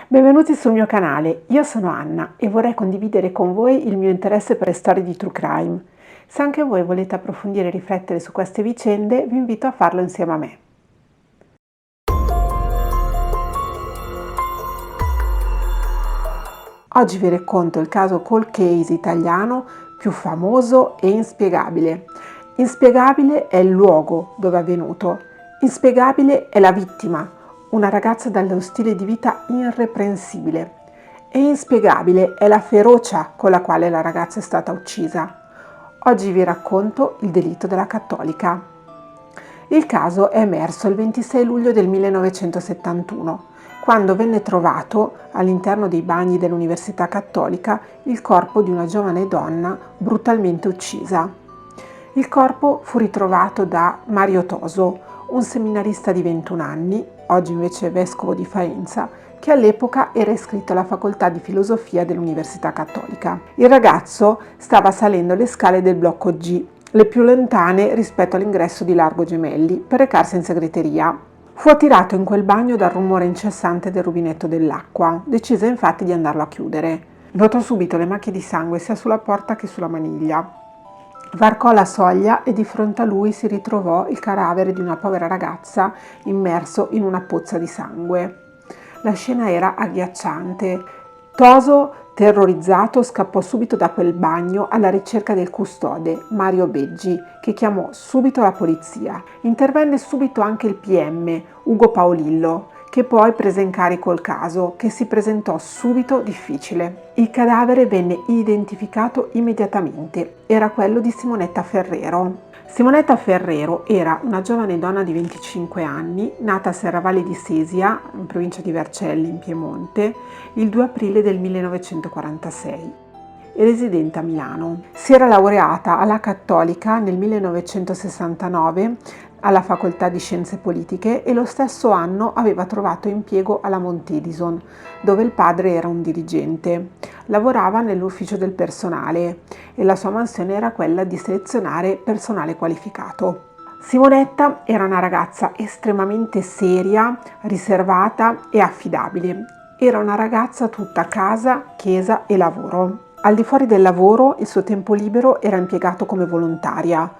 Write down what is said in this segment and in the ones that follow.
Benvenuti sul mio canale, io sono Anna e vorrei condividere con voi il mio interesse per le storie di True Crime. Se anche voi volete approfondire e riflettere su queste vicende, vi invito a farlo insieme a me. Oggi vi racconto il caso cold case italiano più famoso e inspiegabile. Inspiegabile è il luogo dove è avvenuto, inspiegabile è la vittima, una ragazza dallo stile di vita irreprensibile. E inspiegabile è la ferocia con la quale la ragazza è stata uccisa. Oggi vi racconto il delitto della cattolica. Il caso è emerso il 26 luglio del 1971, quando venne trovato all'interno dei bagni dell'Università Cattolica il corpo di una giovane donna brutalmente uccisa. Il corpo fu ritrovato da Mario Toso, un seminarista di 21 anni, oggi invece vescovo di Faenza, che all'epoca era iscritto alla facoltà di filosofia dell'Università Cattolica. Il ragazzo stava salendo le scale del blocco G, le più lontane rispetto all'ingresso di Largo Gemelli, per recarsi in segreteria. Fu attirato in quel bagno dal rumore incessante del rubinetto dell'acqua, decise infatti di andarlo a chiudere. Notò subito le macchie di sangue sia sulla porta che sulla maniglia. Varcò la soglia e di fronte a lui si ritrovò il cadavere di una povera ragazza immerso in una pozza di sangue. La scena era agghiacciante. Toso, terrorizzato, scappò subito da quel bagno alla ricerca del custode, Mario Beggi, che chiamò subito la polizia. Intervenne subito anche il PM, Ugo Paolillo, che poi prese in carico il caso, che si presentò subito difficile. Il cadavere venne identificato immediatamente. Era quello di Simonetta Ferrero. Simonetta Ferrero era una giovane donna di 25 anni, nata a Serravalle di Sesia, in provincia di Vercelli, in Piemonte, il 2 aprile del 1946 e residente a Milano. Si era laureata alla Cattolica nel 1969 alla Facoltà di Scienze Politiche e lo stesso anno aveva trovato impiego alla Montedison, dove il padre era un dirigente. Lavorava nell'ufficio del personale e la sua mansione era quella di selezionare personale qualificato. Simonetta era una ragazza estremamente seria, riservata e affidabile. Era una ragazza tutta casa, chiesa e lavoro. Al di fuori del lavoro, il suo tempo libero era impiegato come volontaria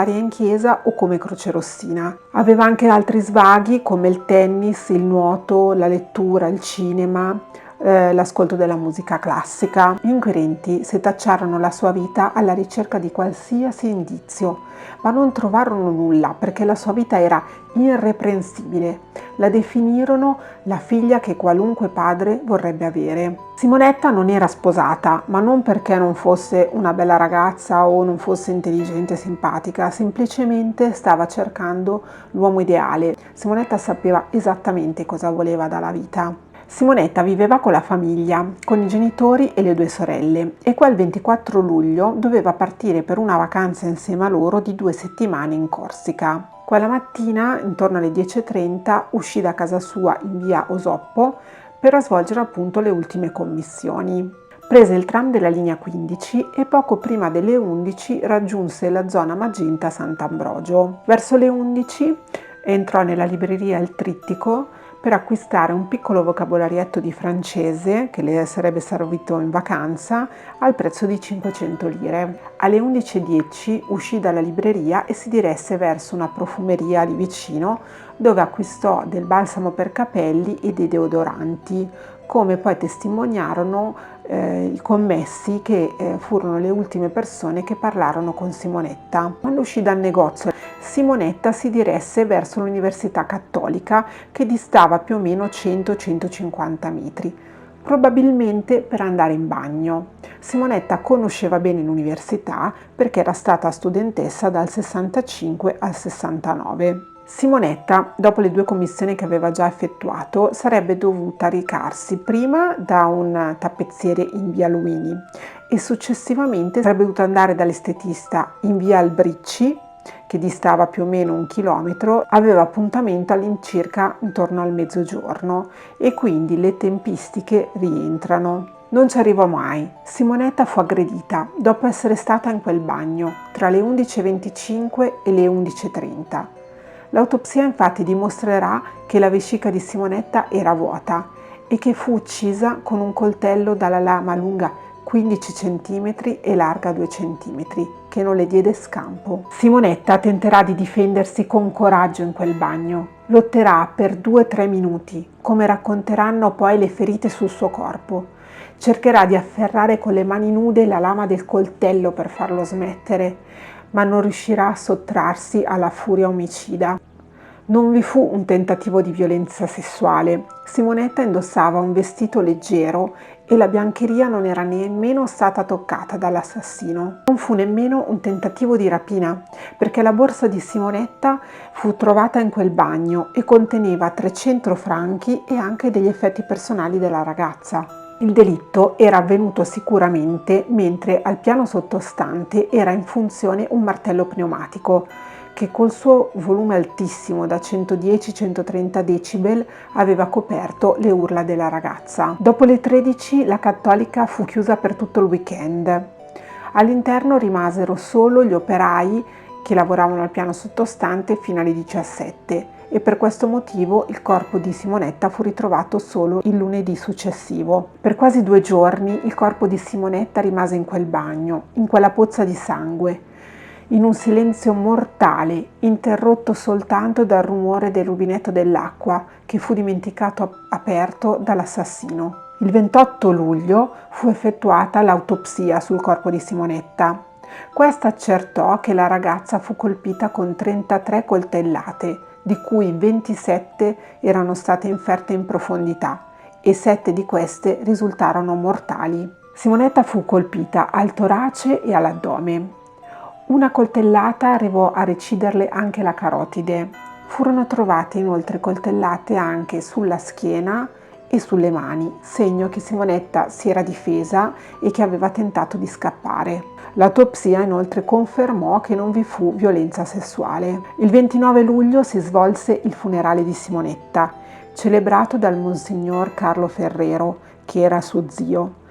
in chiesa o come crocerossina. Aveva anche altri svaghi come il tennis, il nuoto, la lettura, il cinema, l'ascolto della musica classica. Gli inquirenti setacciarono la sua vita alla ricerca di qualsiasi indizio, ma non trovarono nulla perché la sua vita era irreprensibile. La definirono la figlia che qualunque padre vorrebbe avere. Simonetta non era sposata, ma non perché non fosse una bella ragazza o non fosse intelligente e simpatica, semplicemente stava cercando l'uomo ideale. Simonetta sapeva esattamente cosa voleva dalla vita. Simonetta viveva con la famiglia, con i genitori e le due sorelle, e quel 24 luglio doveva partire per una vacanza insieme a loro di 2 settimane in Corsica. Quella mattina, intorno alle 10:30, uscì da casa sua in via Osoppo per svolgere appunto le ultime commissioni. Prese il tram della linea 15 e poco prima delle 11 raggiunse la zona Magenta Sant'Ambrogio. Verso le 11 entrò nella libreria Il Trittico per acquistare un piccolo vocabolarietto di francese che le sarebbe servito in vacanza al prezzo di 500 lire. Alle 11:10 uscì dalla libreria e si diresse verso una profumeria lì vicino dove acquistò del balsamo per capelli e dei deodoranti, come poi testimoniarono i commessi che furono le ultime persone che parlarono con Simonetta. Quando uscì dal negozio, Simonetta si diresse verso l'Università Cattolica che distava più o meno 100-150 metri, probabilmente per andare in bagno. Simonetta conosceva bene l'università perché era stata studentessa dal 65 al 69. Simonetta, dopo le 2 commissioni che aveva già effettuato, sarebbe dovuta recarsi prima da un tappezziere in via Luini e successivamente sarebbe dovuta andare dall'estetista in via Albricci, che distava più o meno 1 chilometro, aveva appuntamento all'incirca intorno al mezzogiorno e quindi le tempistiche rientrano. Non ci arrivò mai. Simonetta fu aggredita dopo essere stata in quel bagno tra le 11:25 e le 11:30. L'autopsia infatti dimostrerà che la vescica di Simonetta era vuota e che fu uccisa con un coltello dalla lama lunga 15 cm e larga 2 cm, che non le diede scampo. Simonetta tenterà di difendersi con coraggio in quel bagno. Lotterà per 2-3 minuti, come racconteranno poi le ferite sul suo corpo. Cercherà di afferrare con le mani nude la lama del coltello per farlo smettere, ma non riuscirà a sottrarsi alla furia omicida. Non vi fu un tentativo di violenza sessuale. Simonetta indossava un vestito leggero e la biancheria non era nemmeno stata toccata dall'assassino. Non fu nemmeno un tentativo di rapina, perché la borsa di Simonetta fu trovata in quel bagno e conteneva 300 franchi e anche degli effetti personali della ragazza. Il delitto era avvenuto sicuramente mentre al piano sottostante era in funzione un martello pneumatico, che col suo volume altissimo da 110-130 decibel aveva coperto le urla della ragazza. Dopo le 13 la Cattolica fu chiusa per tutto il weekend. All'interno rimasero solo gli operai che lavoravano al piano sottostante fino alle 17 e per questo motivo il corpo di Simonetta fu ritrovato solo il lunedì successivo. Per quasi 2 giorni il corpo di Simonetta rimase in quel bagno, in quella pozza di sangue, in un silenzio mortale, interrotto soltanto dal rumore del rubinetto dell'acqua che fu dimenticato aperto dall'assassino. Il 28 luglio fu effettuata l'autopsia sul corpo di Simonetta. Questa accertò che la ragazza fu colpita con 33 coltellate, di cui 27 erano state inferte in profondità e 7 di queste risultarono mortali. Simonetta fu colpita al torace e all'addome. Una coltellata arrivò a reciderle anche la carotide. Furono trovate inoltre coltellate anche sulla schiena e sulle mani, segno che Simonetta si era difesa e che aveva tentato di scappare. L'autopsia inoltre confermò che non vi fu violenza sessuale. Il 29 luglio si svolse il funerale di Simonetta, celebrato dal Monsignor Carlo Ferrero, che era suo zio.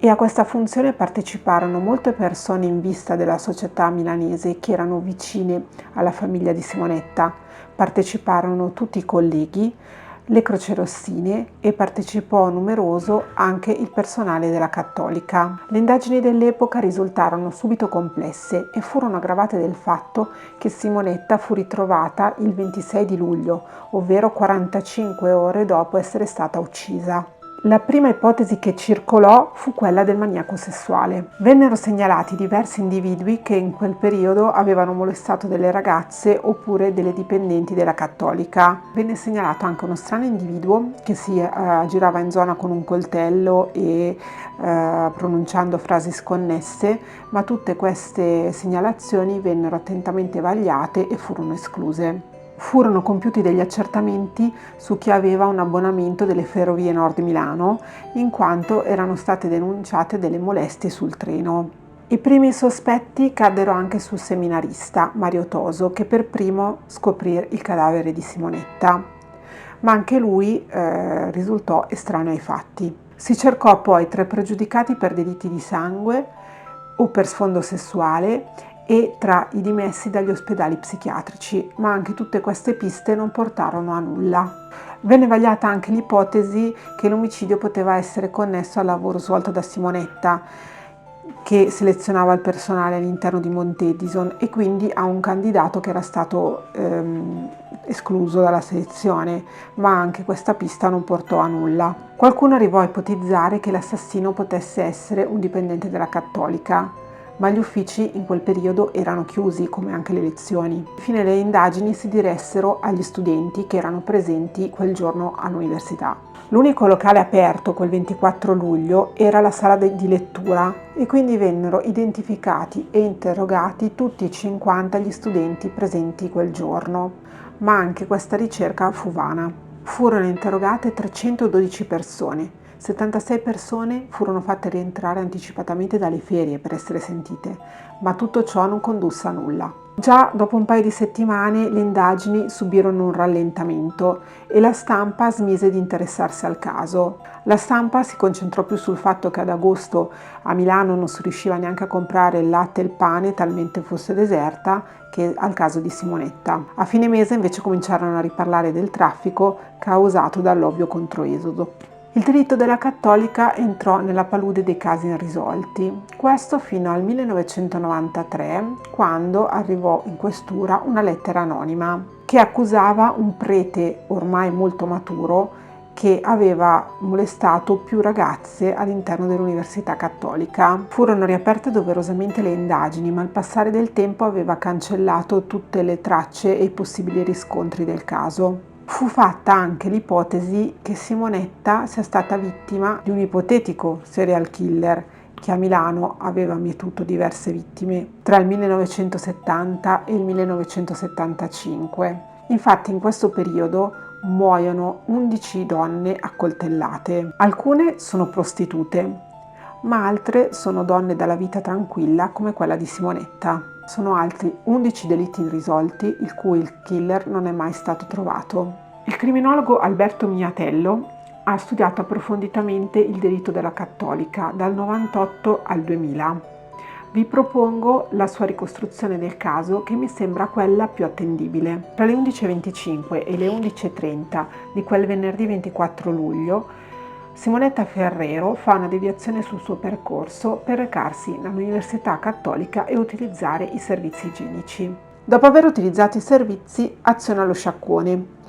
E a questa funzione parteciparono molte persone in vista della società milanese che erano vicine alla famiglia di Simonetta. Parteciparono tutti i colleghi, le crocerossine e partecipò numeroso anche il personale della Cattolica. Le indagini dell'epoca risultarono subito complesse e furono aggravate del fatto che Simonetta fu ritrovata il 26 di luglio, ovvero 45 ore dopo essere stata uccisa. La prima ipotesi che circolò fu quella del maniaco sessuale. Vennero segnalati diversi individui che in quel periodo avevano molestato delle ragazze oppure delle dipendenti della Cattolica. Venne segnalato anche uno strano individuo che si girava in zona con un coltello e pronunciando frasi sconnesse, ma tutte queste segnalazioni vennero attentamente vagliate e furono escluse. Furono compiuti degli accertamenti su chi aveva un abbonamento delle Ferrovie Nord Milano, in quanto erano state denunciate delle molestie sul treno. I primi sospetti caddero anche sul seminarista Mario Toso, che per primo scoprì il cadavere di Simonetta, ma anche lui risultò estraneo ai fatti. Si cercò poi 3 pregiudicati per delitti di sangue o per sfondo sessuale e tra i dimessi dagli ospedali psichiatrici, ma anche tutte queste piste non portarono a nulla. Venne vagliata anche l'ipotesi che l'omicidio poteva essere connesso al lavoro svolto da Simonetta, che selezionava il personale all'interno di Mount Edison, e quindi a un candidato che era stato escluso dalla selezione, ma anche questa pista non portò a nulla. Qualcuno arrivò a ipotizzare che l'assassino potesse essere un dipendente della Cattolica, ma gli uffici in quel periodo erano chiusi, come anche le lezioni. Infine le indagini si diressero agli studenti che erano presenti quel giorno all'università. L'unico locale aperto quel 24 luglio era la sala di lettura e quindi vennero identificati e interrogati tutti i 50 gli studenti presenti quel giorno, ma anche questa ricerca fu vana. Furono interrogate 312 persone. 76 persone furono fatte rientrare anticipatamente dalle ferie per essere sentite, ma tutto ciò non condusse a nulla. Già dopo un paio di settimane le indagini subirono un rallentamento e la stampa smise di interessarsi al caso. La stampa si concentrò più sul fatto che ad agosto a Milano non si riusciva neanche a comprare il latte e il pane talmente fosse deserta, che al caso di Simonetta. A fine mese invece cominciarono a riparlare del traffico causato dall'ovvio controesodo. Il delitto della Cattolica entrò nella palude dei casi irrisolti, questo fino al 1993, quando arrivò in questura una lettera anonima che accusava un prete ormai molto maturo che aveva molestato più ragazze all'interno dell'Università Cattolica. Furono riaperte doverosamente le indagini, ma il passare del tempo aveva cancellato tutte le tracce e i possibili riscontri del caso. Fu fatta anche l'ipotesi che Simonetta sia stata vittima di un ipotetico serial killer che a Milano aveva mietuto diverse vittime tra il 1970 e il 1975. Infatti in questo periodo muoiono 11 donne accoltellate. Alcune sono prostitute, ma altre sono donne dalla vita tranquilla come quella di Simonetta. Sono altri 11 delitti irrisolti il cui il killer non è mai stato trovato. Il criminologo Alberto Mignatello ha studiato approfonditamente il delitto della Cattolica dal 98 al 2000. Vi propongo la sua ricostruzione del caso, che mi sembra quella più attendibile. Tra le 11:25 e le 11:30 di quel venerdì 24 luglio, Simonetta Ferrero fa una deviazione sul suo percorso per recarsi all'Università Cattolica e utilizzare i servizi igienici. Dopo aver utilizzato i servizi, aziona lo sciacquone.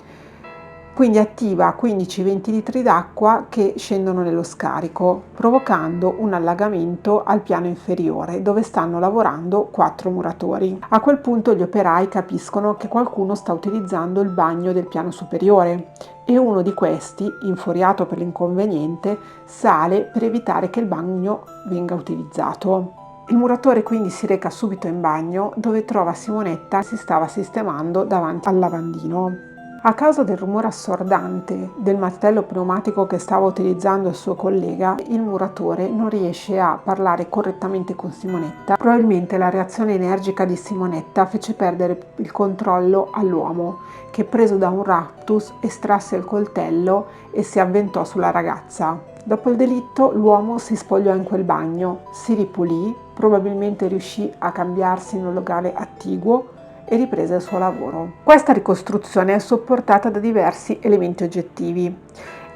Quindi attiva 15-20 litri d'acqua che scendono nello scarico, provocando un allagamento al piano inferiore, dove stanno lavorando 4 muratori. A quel punto gli operai capiscono che qualcuno sta utilizzando il bagno del piano superiore e uno di questi, infuriato per l'inconveniente, sale per evitare che il bagno venga utilizzato. Il muratore quindi si reca subito in bagno, dove trova Simonetta che si stava sistemando davanti al lavandino. A causa del rumore assordante del martello pneumatico che stava utilizzando il suo collega, il muratore non riesce a parlare correttamente con Simonetta. Probabilmente la reazione energica di Simonetta fece perdere il controllo all'uomo, che preso da un raptus estrasse il coltello e si avventò sulla ragazza. Dopo il delitto l'uomo si spogliò in quel bagno, si ripulì, probabilmente riuscì a cambiarsi in un locale attiguo e riprese il suo lavoro. Questa ricostruzione è supportata da diversi elementi oggettivi.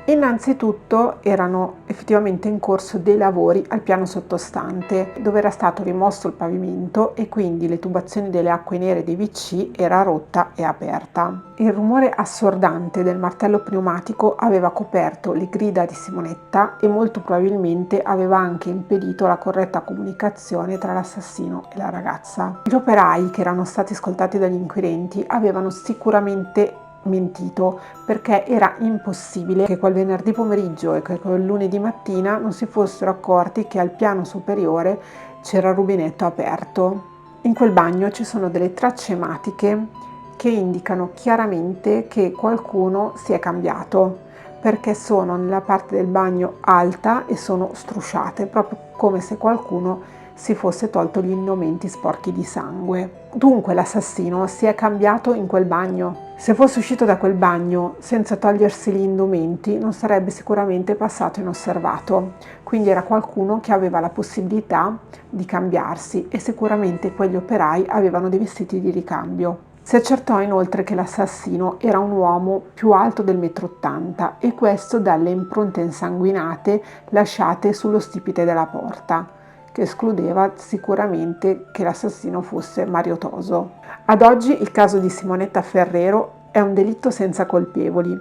Innanzitutto erano effettivamente in corso dei lavori al piano sottostante, dove era stato rimosso il pavimento e quindi le tubazioni delle acque nere dei WC era rotta e aperta. Il rumore assordante del martello pneumatico aveva coperto le grida di Simonetta e molto probabilmente aveva anche impedito la corretta comunicazione tra l'assassino e la ragazza. Gli operai che erano stati ascoltati dagli inquirenti avevano sicuramente mentito, perché era impossibile che quel venerdì pomeriggio e che quel lunedì mattina non si fossero accorti che al piano superiore c'era il rubinetto aperto. In quel bagno ci sono delle tracce ematiche che indicano chiaramente che qualcuno si è cambiato, perché sono nella parte del bagno alta e sono strusciate, proprio come se qualcuno si fosse tolto gli indumenti sporchi di sangue. Dunque l'assassino si è cambiato in quel bagno. Se fosse uscito da quel bagno senza togliersi gli indumenti, non sarebbe sicuramente passato inosservato. Quindi era qualcuno che aveva la possibilità di cambiarsi e sicuramente quegli operai avevano dei vestiti di ricambio. Si accertò inoltre che l'assassino era un uomo più alto del 1,80 m e questo dalle impronte insanguinate lasciate sullo stipite della porta, che escludeva sicuramente che l'assassino fosse mariotoso. Ad oggi il caso di Simonetta Ferrero è un delitto senza colpevoli.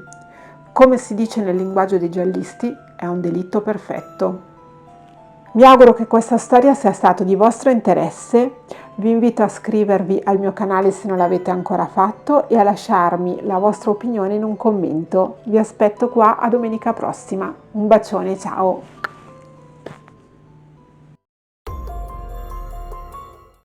Come si dice nel linguaggio dei giallisti, è un delitto perfetto. Mi auguro che questa storia sia stata di vostro interesse. Vi invito a iscrivervi al mio canale se non l'avete ancora fatto e a lasciarmi la vostra opinione in un commento. Vi aspetto qua a domenica prossima. Un bacione, ciao!